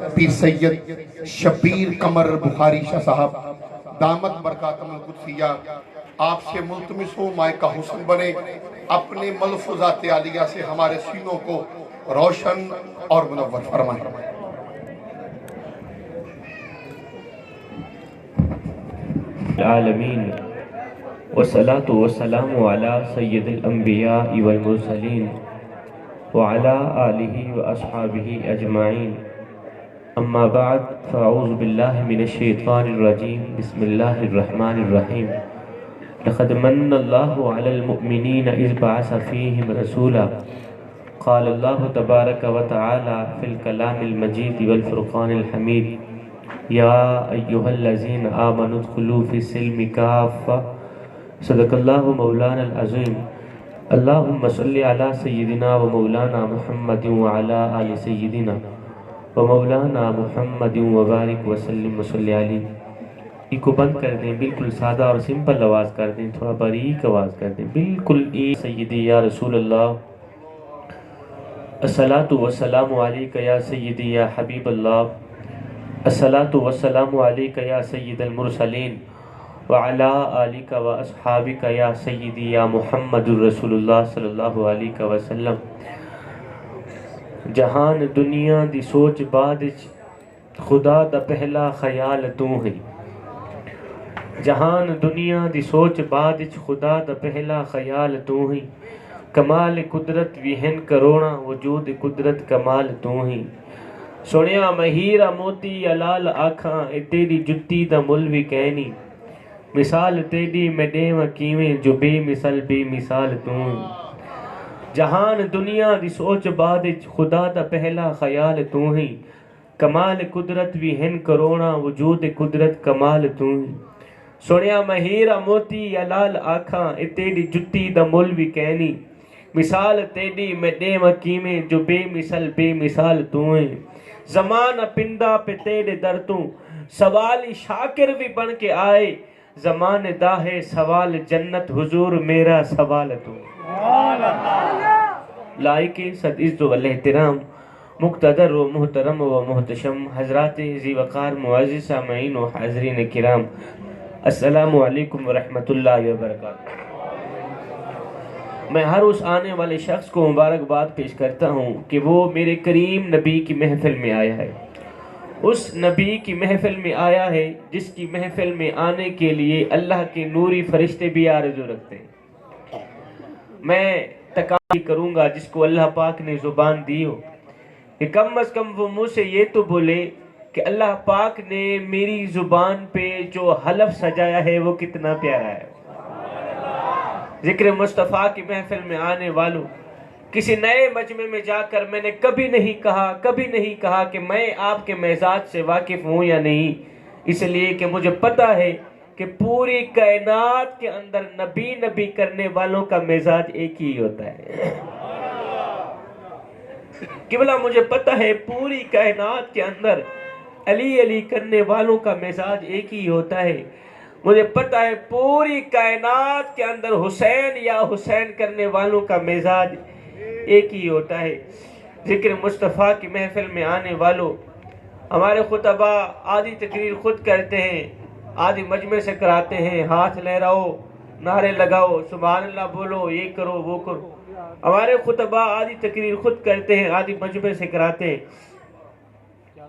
پیر سید شبیر قمر بخاری شاہ صاحب دامت برکاتہم القدسیہ آپ سے ملتمس ہوں مائے کا حسن بنے، اپنے ملفوظات عالیہ سے ہمارے سینوں کو روشن اور منور فرمائیں۔ العالمین والصلاة والسلام علی سید الانبیاء والمرسلین وعلی آلہ واصحابہ اجمعین، اما بعد فاعوذ باللہ من الشیطان الرجیم، بسم اللہ الرحمن الرحیم۔ لقد من اللہ علی المؤمنین اذ بعث فیہم رسولا، قال اللہ تبارک و تعالی فی الکلام المجید والفرقان الحمید، یا ایہا الذین آمنوا ادخلوا فی السلم کافہ، صدق اللہ مولانا العظیم۔ اللہم صلی علی سیدنا و مولانا محمد وعلی آل سیدنا و مولانا محمد وبارک وسلم وصلی علیہ۔ کو بند کر دیں، بالکل سادہ اور سمپل آواز کر دیں، تھوڑا باریک آواز کر دیں، بالکل سیدی یا رسول اللہ، الصلاۃ والسلام علیک یا سیدی یا حبیب اللہ، الصلاۃ والسلام علیک یا سید المرسلین وعلی آلک و اصحابک یا سیدی یا محمد الرسول اللہ صلی اللہ علیہ وسلم۔ جہان دنیا دی سوچ بعد خدا دا پہلا خیال تو ہے، جہان دنیا دی سوچ بعد خدا دا پہلا خیال تو ہی، کمال قدرت وہن کروڑا وجود قدرت کمال تو ہی، سنیا مہیرہ موتی علال آکھاں اے تیری جتی دا مل بھی کہنی، مثال تیری میں دیواں کیویں جو بے مثال تو ہی، جہان دنیا دی سوچ بعد خدا دا پہلا خیال تو ہی، کمال قدرت وہن کروڑا وجود قدرت کمال تو ہی، سنیا مہیرہ موتی علال آکھاں اے تیری جتی دا مل بھی کہنی، مثال تیری میں دیواں کیویں جو بے مثال تو ہیں، زمانہ پندہ پہ تیرے در تو سوالی شاکر بھی بن کے آئے، زمان دا ہے سوال جنت حضور میرا سوال تو۔ لائق صد عزت و احترام مقتدر و محترم و محتشم حضرات ذی وقار معزز سامعین و حاضرین کرام، السلام علیکم ورحمۃ اللہ وبرکاتہ۔ میں ہر اس آنے والے شخص کو مبارکباد پیش کرتا ہوں کہ وہ میرے کریم نبی کی محفل میں آیا ہے، اس نبی کی محفل میں آیا ہے جس کی محفل میں آنے کے لیے اللہ کے نوری فرشتے بھی آرزو رکھتے ہیں۔ میں تقاضا کروں گا جس کو اللہ پاک نے زبان دی ہو کہ کم از کم وہ منہ سے یہ تو بولے کہ اللہ پاک نے میری زبان پہ جو حلف سجایا ہے وہ کتنا پیارا ہے۔ ذکر مصطفیٰ کی محفل میں آنے والوں، کسی نئے مجمع میں جا کر میں نے کبھی نہیں کہا کہ میں آپ کے مزاج سے واقف ہوں یا نہیں، اس لیے کہ مجھے پتہ ہے کہ پوری کائنات کے اندر نبی کرنے والوں کا مزاج ایک ہی ہوتا ہے۔ قبلہ مجھے پتہ ہے پوری کائنات کے اندر علی کرنے والوں کا مزاج ایک ہی ہوتا ہے، مجھے پتہ ہے پوری کائنات کے اندر حسین کرنے والوں کا مزاج ایک ہی ہوتا ہے۔ ذکر مصطفیٰ کی محفل میں آنے والوں، ہمارے خطبہ آدھی تقریر خود کرتے ہیں، آدھی مجمع سے کراتے ہیں، ہاتھ لہراؤ، نعرے لگاؤ، سبحان اللہ بولو، یہ کرو وہ کرو۔ ہمارے خطبہ آدھی تقریر خود کرتے ہیں، آدھی مجمع سے کراتے ہیں۔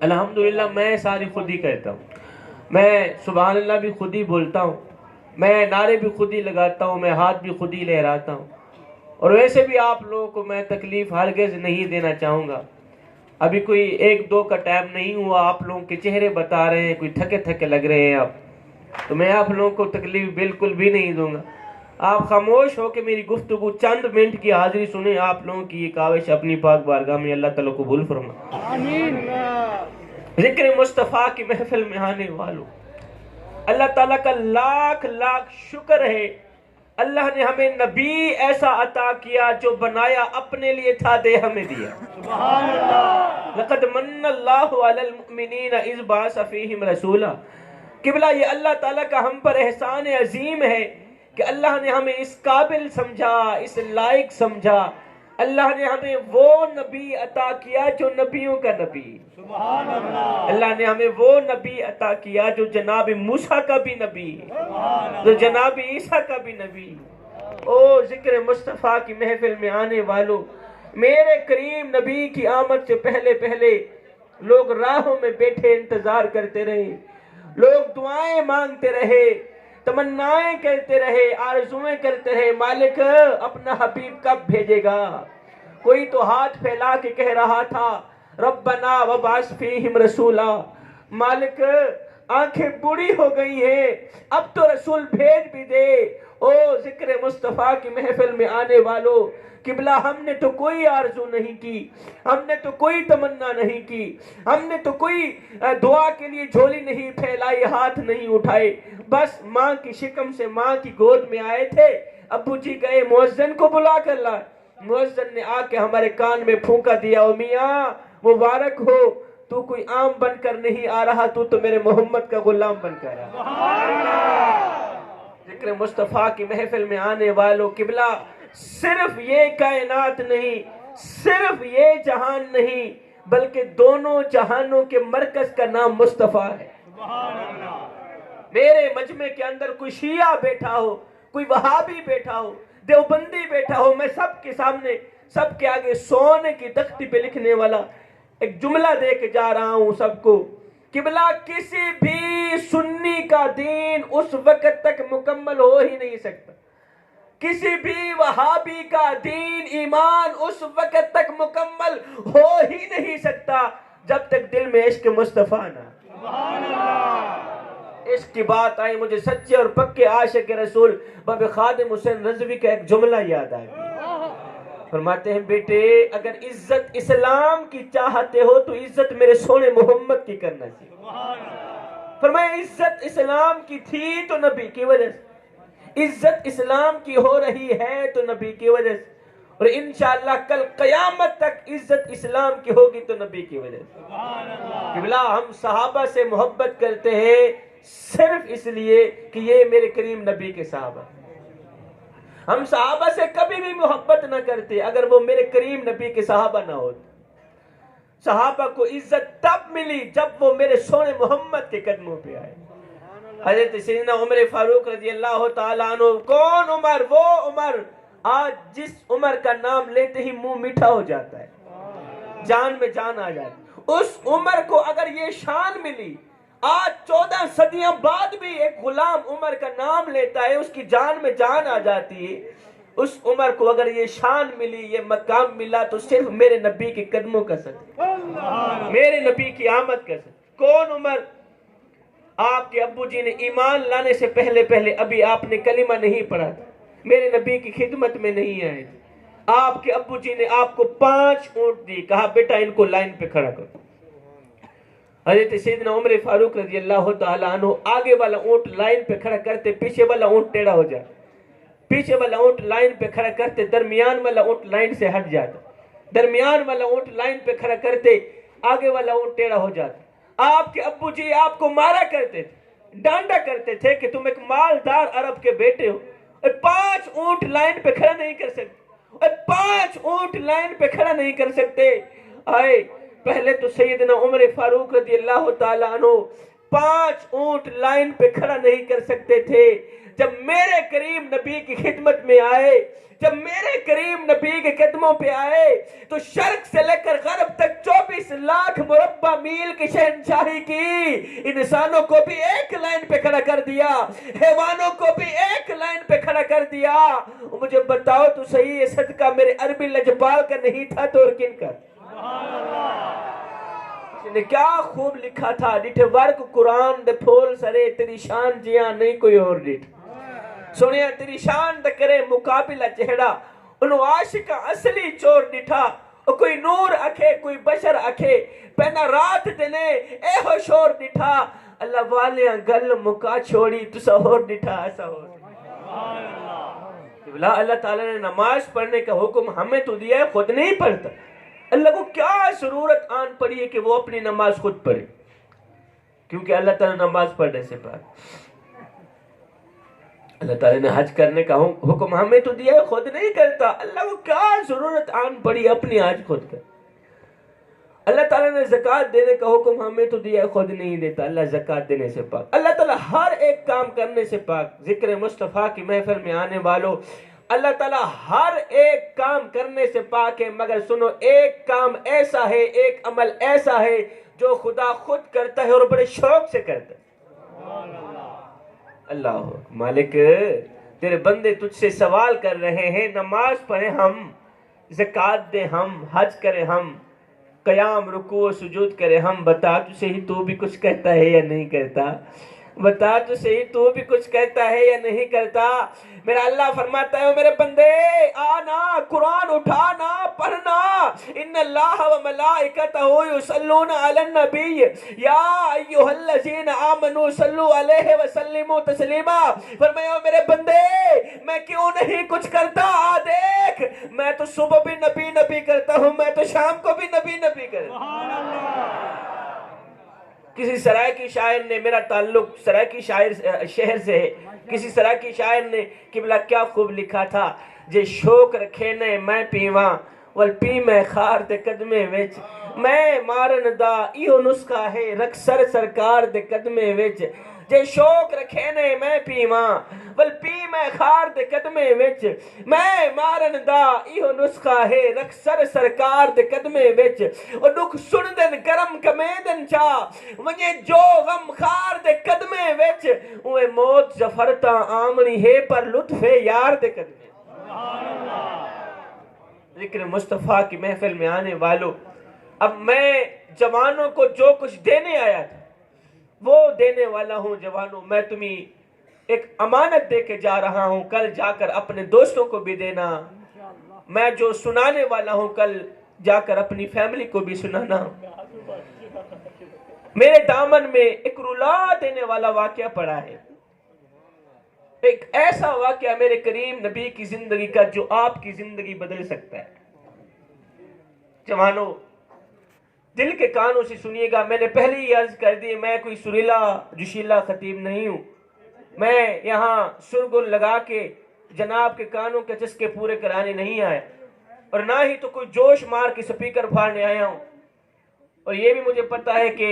الحمدللہ میں ساری خود ہی کرتا ہوں، میں سبحان اللہ بھی خود ہی بولتا ہوں، میں نعرے بھی خود ہی لگاتا ہوں، میں ہاتھ بھی خود ہی لہراتا ہوں، اور ویسے بھی آپ لوگوں کو میں تکلیف ہرگز نہیں دینا چاہوں گا۔ ابھی کوئی 1-2 کا ٹائم نہیں ہوا، آپ لوگوں کے چہرے بتا رہے ہیں، کوئی تھکے لگ رہے ہیں آپ، تو میں آپ لوگوں کو تکلیف بالکل بھی نہیں دوں گا۔ آپ خاموش ہو کے میری گفتگو چند منٹ کی حاضری سنیں، آپ لوگوں کی یہ کاوش اپنی پاک بارگاہ میں اللہ تعالیٰ قبول فرما۔ آمین۔ ذکر مصطفیٰ کی محفل میں آنے والوں، اللہ تعالیٰ کا لاکھ شکر ہے، اللہ نے ہمیں نبی ایسا عطا کیا جو بنایا اپنے لیے تھا، دے ہمیں دیا۔ سبحان اللہ۔ لقد من اللہ علی المؤمنین اذ بعث فیہم رسولا۔ قبلہ یہ اللہ تعالیٰ کا ہم پر احسان عظیم ہے کہ اللہ نے ہمیں اس قابل سمجھا، اس لائق سمجھا، اللہ نے ہمیں وہ نبی عطا کیا جو نبیوں کا نبی، اللہ نے ہمیں وہ نبی عطا کیا جو جناب موسیٰ کا بھی نبی، جو جناب عیسیٰ کا بھی نبی۔ او ذکر مصطفیٰ کی محفل میں آنے والوں، میرے کریم نبی کی آمد سے پہلے پہلے لوگ راہوں میں بیٹھے انتظار کرتے رہے، لوگ دعائیں مانگتے رہے، تمنائیں کرتے رہے، آرزویں کرتے رہے، مالک اپنا حبیب کب بھیجے گا؟ کوئی تو ہاتھ پھیلا کے کہہ رہا تھا ربنا وبعث فیہم رسولا، مالک آنکھیں بوڑھی ہو گئی ہیں، اب تو رسول بھیج بھی دے۔ او ذکر مصطفیٰ کی محفل میں آنے والوں، قبلہ ہم نے تو کوئی آرزو نہیں کی، ہم نے تو کوئی تمنا نہیں کی، ہم نے تو کوئی دعا کے لیے جھولی نہیں پھیلائی، ہاتھ نہیں اٹھائے، بس ماں کی شکم سے ماں کی گود میں آئے تھے۔ ابو جی گئے مؤذن کو بلا کر لائے، مؤذن نے آ کے ہمارے کان میں پھونکا دیا، او میاں مبارک ہو، تو کوئی عام بن کر نہیں آ رہا، تو میرے محمد کا غلام بن کر آ۔ ذکر مصطفیٰ کی محفل میں آنے والوں، قبلہ صرف یہ کائنات نہیں، صرف یہ جہان نہیں، بلکہ دونوں جہانوں کے مرکز کا نام مصطفیٰ ہے۔ میرے مجمع کے اندر کوئی شیعہ بیٹھا ہو، کوئی وہابی بیٹھا ہو، دیوبندی بیٹھا ہو، میں سب کے سامنے، سب کے آگے سونے کی تختی پہ لکھنے والا ایک جملہ دے کے جا رہا ہوں سب کو، قبلہ کسی بھی سنی کا دین اس وقت تک مکمل ہو ہی نہیں سکتا، کسی بھی وہابی کا دین ایمان اس وقت تک مکمل ہو ہی نہیں سکتا جب تک دل میں عشق مصطفیٰ نہ۔ عشق کی بات آئی، مجھے سچے اور پکے عاشق رسول بابا خادم حسین رضوی کا ایک جملہ یاد آ گیا۔ فرماتے ہیں بیٹے اگر عزت اسلام کی چاہتے ہو تو عزت میرے سونے محمد کی کرنا چاہیے۔ فرمایا عزت اسلام کی تھی تو نبی کی وجہ سے، عزت اسلام کی ہو رہی ہے تو نبی کی وجہ سے، اور انشاءاللہ کل قیامت تک عزت اسلام کی ہوگی تو نبی کی وجہ سے۔ قبلہ ہم صحابہ سے محبت کرتے ہیں صرف اس لیے کہ یہ میرے کریم نبی کے صحابہ، ہم صحابہ سے کبھی بھی محبت نہ کرتے اگر وہ میرے کریم نبی کے صحابہ نہ ہوتے۔ صحابہ کو عزت تب ملی جب وہ میرے سونے محمد کے قدموں پہ آئے۔ حضرت سیدنا عمر فاروق رضی اللہ تعالیٰ عنہ، کون عمر؟ وہ عمر آج جس عمر کا نام لیتے ہی منہ میٹھا ہو جاتا ہے، جان میں جان آ جاتی۔ اس عمر کو اگر یہ شان ملی، آج 14 صدیاں بعد بھی ایک غلام عمر کا نام لیتا ہے، اس کی جان میں جان آ جاتی ہے۔ اس عمر کو اگر یہ شان ملی، یہ مقام ملا تو صرف میرے نبی کے قدموں کا صدقہ، میرے نبی کی آمد کا صدقہ۔ کون عمر؟ آپ کے ابو جی نے ایمان لانے سے پہلے ابھی آپ نے کلمہ نہیں پڑھا تھا، میرے نبی کی خدمت میں نہیں آئے تھے۔ آپ کے ابو جی نے آپ کو 5 اونٹ دی، کہا بیٹا ان کو لائن پہ کھڑا کرو۔ حضرت سیدنا عمر فاروق رضی اللہ تعالیٰ عنہ آگے والا اونٹ لائن پہ کھڑا کرتے، پیچھے والا اونٹ ٹیڑھا ہو جاتا، پیچھے والا اونٹ لائن پہ کھڑا کرتے، درمیان والا اونٹ لائن سے ہٹ جاتا، درمیان والا اونٹ لائن پہ کھڑا کرتے، آگے والا اونٹ ٹیڑھا ہو جاتا۔ آپ کے ابو جی آپ کو مارا کرتے تھے، ڈانڈا کرتے تھے کہ تم ایک مالدار عرب کے بیٹے ہو، 5 اونٹ لائن پہ کھڑا نہیں کر سکتے، 5 اونٹ لائن پہ کھڑا نہیں کر سکتے۔ آئے پہلے تو سیدنا عمر فاروق رضی اللہ تعالیٰ عنہ 5 اونٹ لائن پہ کھڑا نہیں کر سکتے تھے، جب میرے کریم نبی کی خدمت میں آئے، جب میرے کریم نبی کے قدموں پہ آئے تو شرق سے لے کر غرب تک 24 لاکھ مربع میل کی شہنشاہی کی، انسانوں کو بھی ایک لائن پہ کھڑا کر دیا، حیوانوں کو بھی ایک لائن پہ کھڑا کر دیا۔ مجھے بتاؤ تو صحیح یہ صدقہ میرے عربی لجپال کا نہیں تھا تو اور کن کا؟ اس نے کیا خوب لکھا تھا، ڈٹھے ورک قرآن دے پھول سرے تیری شان جیاں نہیں کوئی اور ڈٹھ، سنیا تیری شان دے کرے مقابلہ چہڑا، انہوں عاشقہ اصلی چور ڈٹھا، کوئی نور اکھے کوئی بشر اکھے، پہنا رات دنے اے ہو شور ڈٹھا، اللہ والیاں گل مکا چھوڑی تسا ہور ڈٹھا ایسا ہو۔ اللہ تعالیٰ نے نماز پڑھنے کا حکم ہمیں تو دیا ہے، خود نہیں پڑھتا۔ اللہ کو کیا ضرورت آن پڑی ہے کہ وہ اپنی نماز خود پڑھے، کیونکہ اللہ تعالیٰ نماز پڑھنے سے پاک۔ اللہ تعالیٰ نے حج کرنے کا حکم ہمیں تو دیا ہے، خود نہیں کرتا. اللہ کو کیا ضرورت آن پڑی اپنی حج خود کر. اللہ تعالیٰ نے زکوٰۃ دینے کا حکم ہمیں تو دیا ہے، خود نہیں دیتا. اللہ زکوٰۃ دینے سے پاک. اللہ تعالیٰ ہر ایک کام کرنے سے پاک. ذکر مصطفیٰ کی محفل میں آنے والوں، اللہ تعالیٰ ہر ایک کام کرنے سے پاک ہے، مگر سنو، ایک کام ایسا ہے، ایک عمل ایسا ہے جو خدا خود کرتا ہے اور بڑے شوق سے کرتا ہے. اللہ مالک، تیرے بندے تجھ سے سوال کر رہے ہیں، نماز پڑھیں ہم، زکوٰۃ دیں ہم، حج کریں ہم، قیام رکوع و سجود کرے ہم. بتا تو صحیح تو بھی کچھ کرتا ہے یا نہیں کرتا؟ بتا تو صحیح تو بھی کچھ کرتا ہے یا نہیں کرتا؟ میرا اللہ فرماتا ہے میرے بندے آنا، قرآن اٹھانا، پڑھنا. ان اللہ و ملائکتہ یصلون علی النبی یا ایھا الذین آمنوا صلوا علیہ وسلموا تسلیما. فرمایا میرے بندے میں کیوں نہیں کچھ کرتا؟ دیکھ، میں تو صبح بھی نبی نبی کرتا ہوں، میں تو شام کو بھی نبی نبی کرتا ہوں. کسی سرائیکی شاعر نے، میرا تعلق سرائیکی شہر سے ہے، کسی سرائیکی شاعر نے قبلہ کیا خوب لکھا تھا، جے شوق رکھے نے میں پیواں ول پی میں خار دے قدمے وچ، میں مارن دا ایہو نسخہ ہے رکھ سر سرکار دے قدمے وچ. جے شوق رکھے نے میں پیواں ول پی میں خار دے قدمے وچ، میں مارن دا ایہو نسخہ ہے رکھ سر سرکار دے قدمے وچ. اور دکھ سن دن گرم کمیدن چا ونجے جو غم خار دے قدمے وچ، اوے موت زفرتا آمنی ہے پر لطف یار دے قدمے. ذکر مصطفیٰ کی محفل میں آنے والوں، اب میں جوانوں کو جو کچھ دینے آیا تھا وہ دینے والا ہوں. جوانوں، میں تمہیں ایک امانت دے کے جا رہا ہوں، کل جا کر اپنے دوستوں کو بھی دینا. میں جو سنانے والا ہوں کل جا کر اپنی فیملی کو بھی سنانا. میرے دامن میں ایک رلا دینے والا واقعہ پڑا ہے، ایک ایسا واقعہ میرے کریم نبی کی زندگی کا جو آپ کی زندگی بدل سکتا ہے. جوانوں، دل کے کانوں سے سنیے گا. میں نے پہلے ہی عرض کر دی، میں کوئی سریلا جوشیلا خطیب نہیں ہوں. میں یہاں سرگل لگا کے جناب کے کانوں کے چسکے پورے کرانے نہیں آیا، اور نہ ہی تو کوئی جوش مار کے سپیکر پھاڑنے آیا ہوں. اور یہ بھی مجھے پتا ہے کہ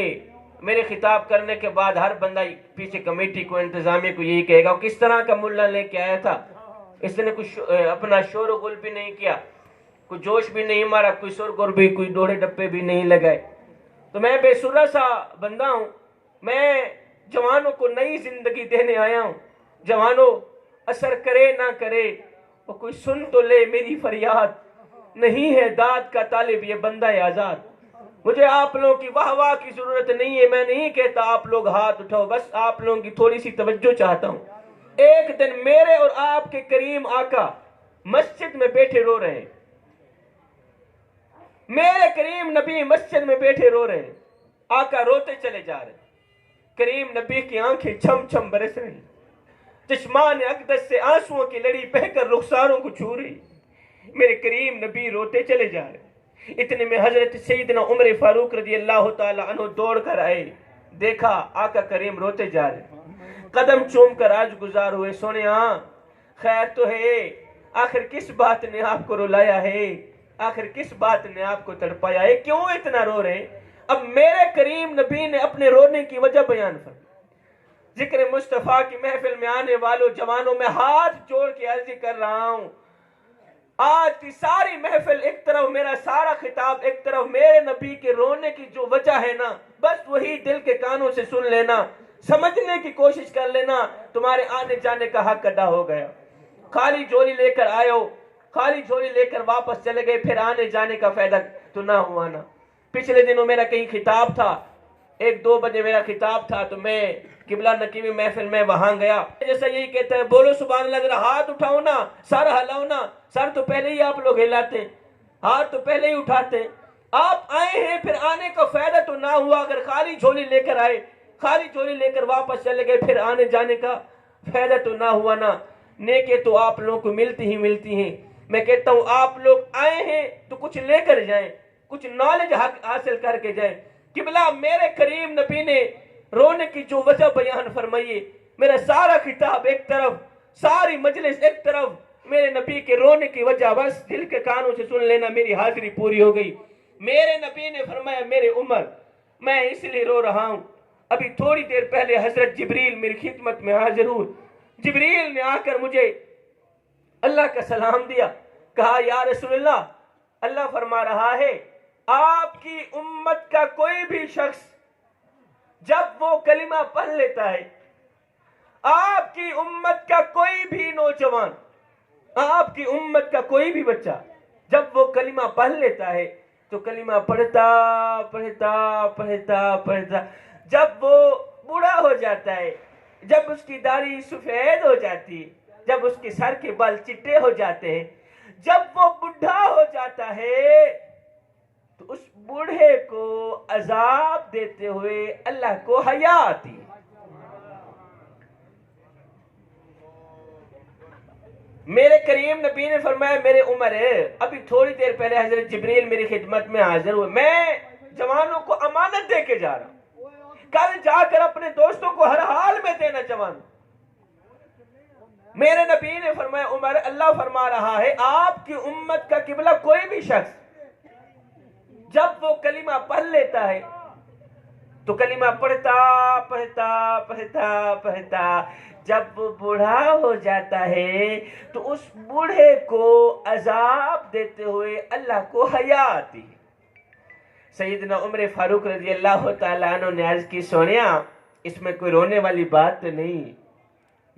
میرے خطاب کرنے کے بعد ہر بندہ پیچھے کمیٹی کو، انتظامیہ کو یہی کہے گا کس طرح کا ملا لے کے آیا تھا، اس نے کچھ اپنا شور و غل بھی نہیں کیا، کوئی جوش بھی نہیں مارا، کوئی سرگر بھی، کوئی ڈوڑے ڈپے بھی نہیں لگائے. تو میں بے سرہ سا بندہ ہوں. میں جوانوں کو نئی زندگی دینے آیا ہوں. جوانوں، اثر کرے نہ کرے وہ کوئی سن تو لے میری فریاد، نہیں ہے داد کا طالب یہ بندہ آزاد. مجھے آپ لوگوں کی واہ واہ کی ضرورت نہیں ہے. میں نہیں کہتا آپ لوگ ہاتھ اٹھاؤ، بس آپ لوگوں کی تھوڑی سی توجہ چاہتا ہوں. ایک دن میرے اور آپ کے کریم آقا مسجد میں بیٹھے رو رہے ہیں. میرے کریم نبی مسجد میں بیٹھے رو رہے ہیں. آقا روتے چلے جا رہے ہیں. کریم نبی کی آنکھیں چھم چھم برس رہی، چشمان اقدس سے آنسوؤں کی لڑی بہہ کر رخساروں کو چھو رہی. میرے کریم نبی روتے چلے جا رہے ہیں. اتنے میں حضرت سیدنا عمر فاروق رضی اللہ تعالی عنہ دوڑ کر آئے. دیکھا آقا کریم روتے جا رہے، قدم چوم کر آج گزار ہوئے. سونے خیر تو ہے، آخر کس بات نے آپ کو رلایا ہے، آخر کس بات نے آپ کو تڑپایا ہے، کیوں اتنا رو رہے ہیں؟ اب میرے کریم نبی نے اپنے رونے کی وجہ بیان فرمائی. ذکر مصطفیٰ کی محفل میں آنے والوں جوانوں، میں ہاتھ جوڑ کے عرض کر رہا ہوں، آج کی ساری محفل ایک طرف میرا سارا خطاب، ایک طرف میرے نبی کے رونے کی جو وجہ ہے نا، بس وہی دل کے کانوں سے سن لینا، سمجھنے کی کوشش کر لینا، تمہارے آنے جانے کا حق ادا ہو گیا. خالی جھولی لے کر آئے ہو، خالی جھولی لے کر واپس چلے گئے، پھر آنے جانے کا فائدہ تو نہ ہوا نا. پچھلے دنوں میرا کہیں خطاب تھا، 1-2 بجے میرا خطاب تھا، تو میں قبلہ نقیمی محفل میں وہاں گیا. جیسا یہی کہتا ہے بولو سبحان اللہ، ذرا ہاتھ اٹھاؤ نا، سر ہلاؤ نا. سر تو پہلے ہی آپ لوگ ہلاتے ہیں، ہاتھ تو پہلے ہی اٹھاتے ہیں. آپ آئے ہیں، پھر آنے کا فائدہ تو نہ ہوا. اگر خالی جھولی لے کر آئے، خالی جھولی لے کر واپس چلے گئے، پھر آنے جانے کا فائدہ تو نہ ہوا نا. نیکیں تو آپ لوگوں کو ملتی ہی ملتی ہیں. میں کہتا ہوں آپ لوگ آئے ہیں تو کچھ لے کر جائیں، کچھ نالج حاصل کر کے جائیں. قبلہ میرے کریم نبی نے رونے کی جو وجہ بیان فرمائیے. میرا سارا خطاب ایک طرف ساری مجلس ایک طرف، میرے نبی کے رونے کی وجہ بس دل کے کانوں سے سن لینا، میری حاضری پوری ہو گئی۔ میرے نبی نے فرمایا میرے عمر میں اس لیے رو رہا ہوں، ابھی تھوڑی دیر پہلے حضرت جبریل میری خدمت میں حاضر ہوئے، جبریل نے آ کر مجھے اللہ کا سلام دیا، کہا یا رسول اللہ، اللہ فرما رہا ہے آپ کی امت کا کوئی بھی شخص جب وہ کلمہ پڑھ لیتا ہے، آپ کی امت کا کوئی بھی نوجوان، آپ کی امت کا کوئی بھی بچہ جب وہ کلمہ پڑھ لیتا ہے تو کلمہ پڑھتا پڑھتا پڑھتا پڑھتا جب وہ بوڑھا ہو جاتا ہے، جب اس کی داڑھی سفید ہو جاتی ہے، جب اس کے سر کے بال چٹے ہو جاتے ہیں، جب وہ بوڑھا ہو جاتا ہے تو اس بوڑھے کو عذاب دیتے ہوئے اللہ کو حیا آتی ہے۔ میرے کریم نبی نے فرمایا میرے عمر ابھی تھوڑی دیر پہلے حضرت جبریل میری خدمت میں حاضر ہوئے، میں جوانوں کو امانت دے کے جا رہا ہوں، کل جا کر اپنے دوستوں کو ہر حال میں دینا جوانوں۔ میرے نبی نے فرمایا عمر اللہ فرما رہا ہے آپ کی امت کا قبلہ کوئی بھی شخص جب وہ کلمہ پڑھ لیتا ہے تو کلمہ پڑھتا پڑھتا پڑھتا پڑھتا جب وہ بوڑھا ہو جاتا ہے تو اس بوڑھے کو عذاب دیتے ہوئے اللہ کو حیا آتی ہے۔ سیدنا عمر فاروق رضی اللہ تعالیٰ عنہ نے عرض کی سونیا اس میں کوئی رونے والی بات تو نہیں،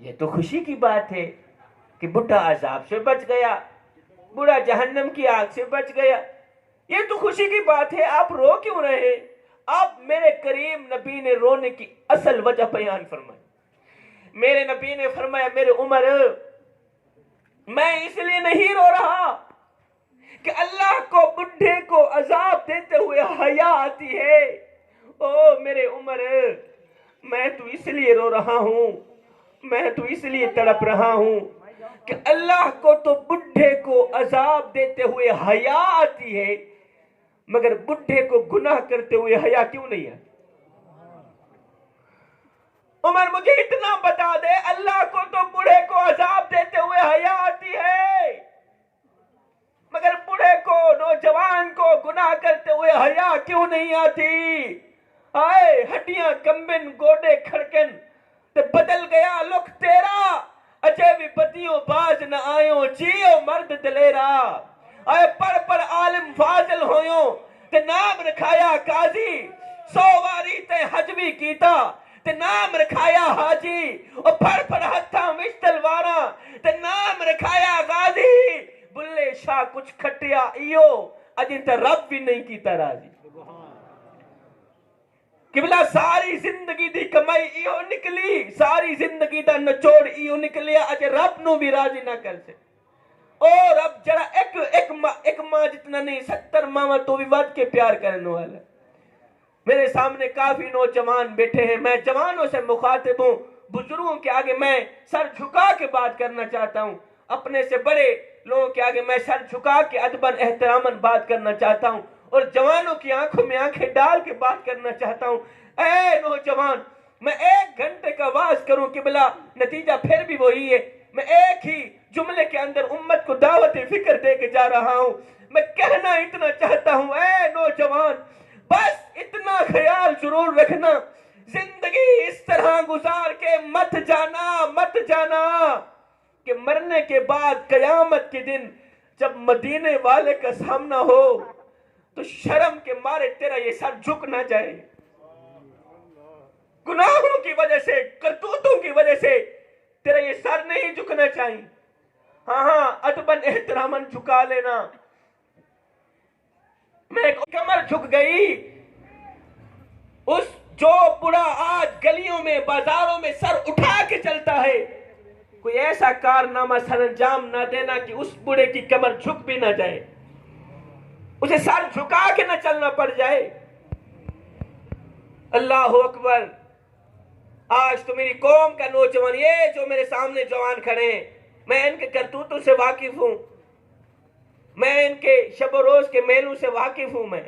یہ تو خوشی کی بات ہے کہ بوڑھا عذاب سے بچ گیا، بوڑھا جہنم کی آگ سے بچ گیا، یہ تو خوشی کی بات ہے، آپ رو کیوں رہے؟ اب میرے کریم نبی نے رونے کی اصل وجہ بیان فرمائی۔ میرے نبی نے فرمایا میرے عمر میں اس لیے نہیں رو رہا کہ اللہ کو بڈھے کو عذاب دیتے ہوئے حیا آتی ہے، او میرے عمر میں تو اس لیے رو رہا ہوں، میں تو اس لیے تڑپ رہا ہوں کہ اللہ کو تو بڈھے کو عذاب دیتے ہوئے حیا آتی ہے، مگر بڈھے کو گناہ کرتے ہوئے حیا کیوں نہیں آتی؟ عمر مجھے اتنا بتا دے، اللہ کو تو بوڑھے کو عذاب دیتے ہوئے حیا آتی ہے، مگر بوڑھے کو نوجوان کو گناہ کرتے ہوئے حیا کیوں نہیں آتی؟ آئے ہڈیاں کمبن گوڑے کھڑکن تے بدل گیا لک تیرا، اجے بھی بدیوں باز نہ آئیوں جیو مرد دلیرا، آئے پڑھ پڑھ عالم فاضل ہویوں تے نام رکھایا قاضی، 100 واری تے حج بھی کیتا تے نام رکھایا حاجی، اور پڑھ پڑھ ہتھاں وچ تلواراں تے نام رکھایا غازی، بلے شاہ کچھ کھٹیا ایو اجن تے رب بھی نہیں کیتا راضی۔ قبلہ ساری زندگی دی کمائی ایو نکلی، ساری زندگی دا نچوڑ ایو نکلیا اجے رب نو بھی راضی نہ کر سے، اور اب جڑا ایک ماں جتنا نہیں 70 ماں تو بھی ود کے پیار کرنے والا۔ میرے سامنے کافی نوجوان بیٹھے ہیں، میں جوانوں سے مخاطب ہوں، بزرگوں کے آگے میں سر جھکا کے بات کرنا چاہتا ہوں، اپنے سے بڑے لوگوں کے آگے میں سر جھکا کے ادباً احتراماً بات کرنا چاہتا ہوں، اور جوانوں کی آنکھوں میں آنکھیں ڈال کے بات کرنا چاہتا ہوں۔ اے نوجوان، میں 1 گھنٹے کا واز کروں قبلہ نتیجہ پھر بھی وہی ہے، میں ایک ہی جملے کے اندر امت کو دعوت فکر دے کے جا رہا ہوں۔ میں کہنا اتنا چاہتا ہوں اے نوجوان، بس اتنا خیال ضرور رکھنا، زندگی اس طرح گزار کے مت جانا کہ مرنے کے بعد قیامت کے دن جب مدینے والے کا سامنا ہو تو شرم کے مارے تیرا یہ سر جھک نہ جائے، گناہوں کی وجہ سے، کرتوتوں کی وجہ سے تیرا یہ سر نہیں جھکنا چاہیے، ہاں ادباً احتراماً جھکا لینا۔ میں کمر جھک گئی، اس جو بڑا آج گلیوں میں بازاروں میں سر اٹھا کے چلتا ہے، کوئی ایسا کارنامہ سر انجام نہ دینا کہ اس بڑے کی کمر جھک بھی نہ جائے، اسے سر جھکا کے نہ چلنا پڑ جائے۔ اللہ اکبر، آج تو میری قوم کا نوجوان، یہ جو میرے سامنے جوان کھڑے ہیں، میں ان کے کرتوتوں سے واقف ہوں، میں ان کے شب و روز کے میلوں سے واقف ہوں، میں